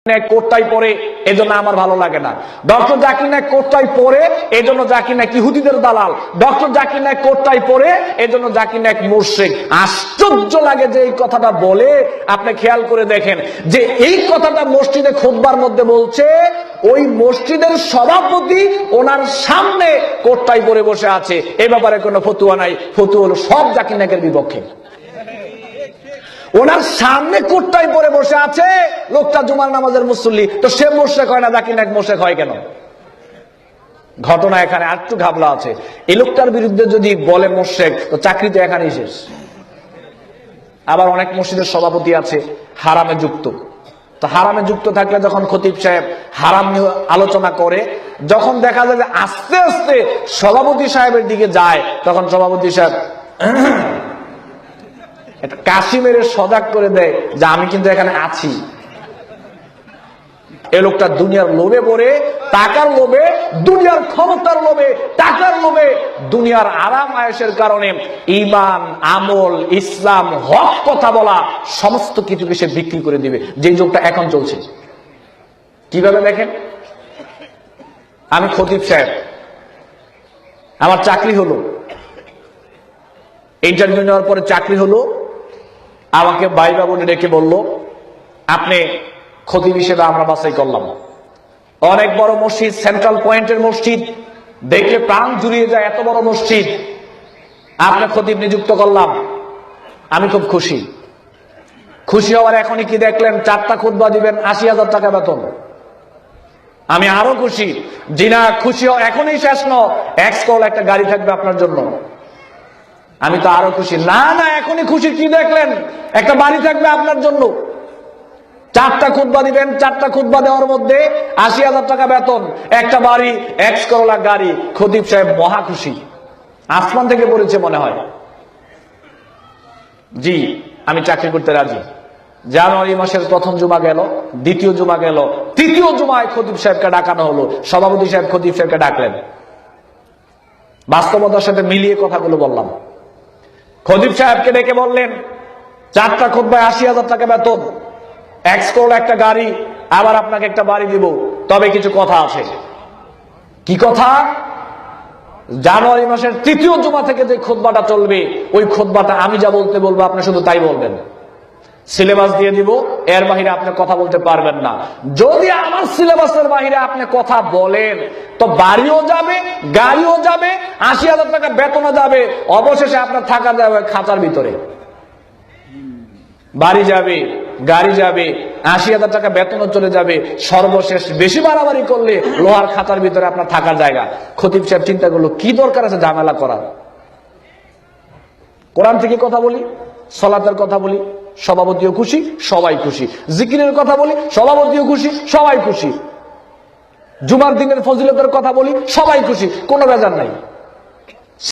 কোটটাই পরে এজন্য আমার ভালো লাগে না। ডক্টর জাকির নায়েক কোটটাই পরে এজন্য জাকির নায়েক ইহুদিদের দালাল। ডক্টর জাকির নায়েক কোটটাই পরে এজন্য জাকির নায়েক মুশরিক। আশ্চর্য লাগে যে এই কথাটা বলে। আপনি খেয়াল করে দেখেন যে এই কথাটা মসজিদে খুতবার মধ্যে বলছে, ওই মসজিদের সভাপতি ওনার সামনে কোটটাই পরে বসে আছে। এই ব্যাপারে কোনো ফতুয়া নাই, ফতুয়া হলো সব জাকির নায়েকের বিপক্ষে। ওনার সামনে কোটটাই পরে বসে আছে লোকটা জুমার নামাজের মুসল্লি, তো সে মুশরিক হয় না, জাকির নায়েক মুশরিক হয় কেন? ঘটনা এখানে আরেকটু ঘাবলা আছে। এই লোকটার বিরুদ্ধে যদি বলে মুশরিক, তো চাকরি তো এখানেই শেষ। আবার অনেক মসজিদের সভাপতি আছে হারামে যুক্ত। তো হারামে যুক্ত থাকলে যখন খতিব সাহেব হারাম নিয়ে আলোচনা করে, যখন দেখা যায় যে আস্তে আস্তে সভাপতি সাহেবের দিকে যায়, তখন সভাপতি সাহেব একটা কাশি মেরে সজাগ করে দেয় যে আমি কিন্তু এখানে আছি। এই লোকটা দুনিয়ার লোভে পড়ে, টাকার লোভে, দুনিয়ার ক্ষমতার লোভে, টাকার লোভে, দুনিয়ার আরাম আয়েশের কারণে ঈমান, আমল, ইসলাম, হক কথা বলা সমস্ত কিছুকে সে বিক্রি করে দিবে। যে যুগটা এখন চলছে। কিভাবে দেখেন, আমি খতিব সাহেব, আমার চাকরি হলো, ইন্টারভিউ নেওয়ার পরে চাকরি হলো, আমাকে ভাইবা বলে ডেকে বলল আপনি খতিব হিসেবে আমরা বাছাই করলাম। অনেক বড় মসজিদ, সেন্ট্রাল পয়েন্টের মসজিদ, দেখলে প্রাণ জুড়িয়ে যায়, এত বড় মসজিদ, আপনি খতিব নিযুক্ত করলাম। আমি খুব খুশি। খুশি হওয়ার এখনই কি দেখলেন, 4টা খুতবা দিবেন, 80,000 টাকা বেতন। আমি আরো খুশি। জিনা খুশি হও, এখনই শেষ নয়, এক্সকল একটা গাড়ি থাকবে আপনার জন্য। আমি তো আরো খুশি। না না, এখনই খুশি। কি দেখলেন, একটা বাড়ি থাকবে আপনার জন্য। 4টা খুতবা দিবেন, 4টা খুতবা দেওয়ার মধ্যে 80,000 টাকা বেতন, একটা বাড়ি, এক্স করোলা গাড়ি। খতিব সাহেব মহা খুশি, আসমান থেকে পড়েছে মনে হয়। জি, আমি চাকরি করতে রাজি। জানুয়ারি মাসের প্রথম জুমা গেল, দ্বিতীয় জুমা গেল, তৃতীয় জুমায় খতিব সাহেবকে ডাকানো হলো। সভাপতি সাহেব খতিব সাহেবকে ডাকলেন। বাস্তবতার সাথে মিলিয়ে কথাগুলো বললাম। খতিব সাহেবকে ডেকে বললেন 4টা খুতবায় 80,000 টাকা বেতন, এক্স করোলা একটা গাড়ি, আবার আপনাকে একটা বাড়ি দিব, তবে কিছু কথা আছে। কি কথা? জানুয়ারি মাসের তৃতীয় জুমা থেকে যে খুতবাটা চলবে, ওই খুতবাটা আমি যা বলতে বলবো আপনি শুধু তাই বলবেন। সিলেবাস দিয়ে দিব, এর বাহিরে আপনি কথা বলতে পারবেন না। যদি আমার সিলেবাসের বাহিরে আপনি কথা বলেন, তো বাড়িও যাবে, গাড়িও যাবে, 80,000 টাকা বেতনও যাবে, অবশেষে আপনার থাকা যাবে খাঁচার ভিতরে। বাড়ি যাবে, গাড়ি যাবে, 80,000 টাকা বেতনও চলে যাবে, সর্বশেষ বেশি বাড়াবাড়ি করলে লোহার খাঁচার ভিতরে আপনার থাকার জায়গা। খতিব সাহেব চিন্তা করলো, কি দরকার আছে ঝামেলা করার? কোরআন থেকে কথা বলি, সালাতের কথা বলি, সভাপতিও খুশি, সবাই খুশি। জিকিরের কথা বলি, সভাপতিও খুশি, সবাই খুশি। জুমার দিনের ফজিলতের কথা বলি, সবাই খুশি, কোনো বেজার নাই।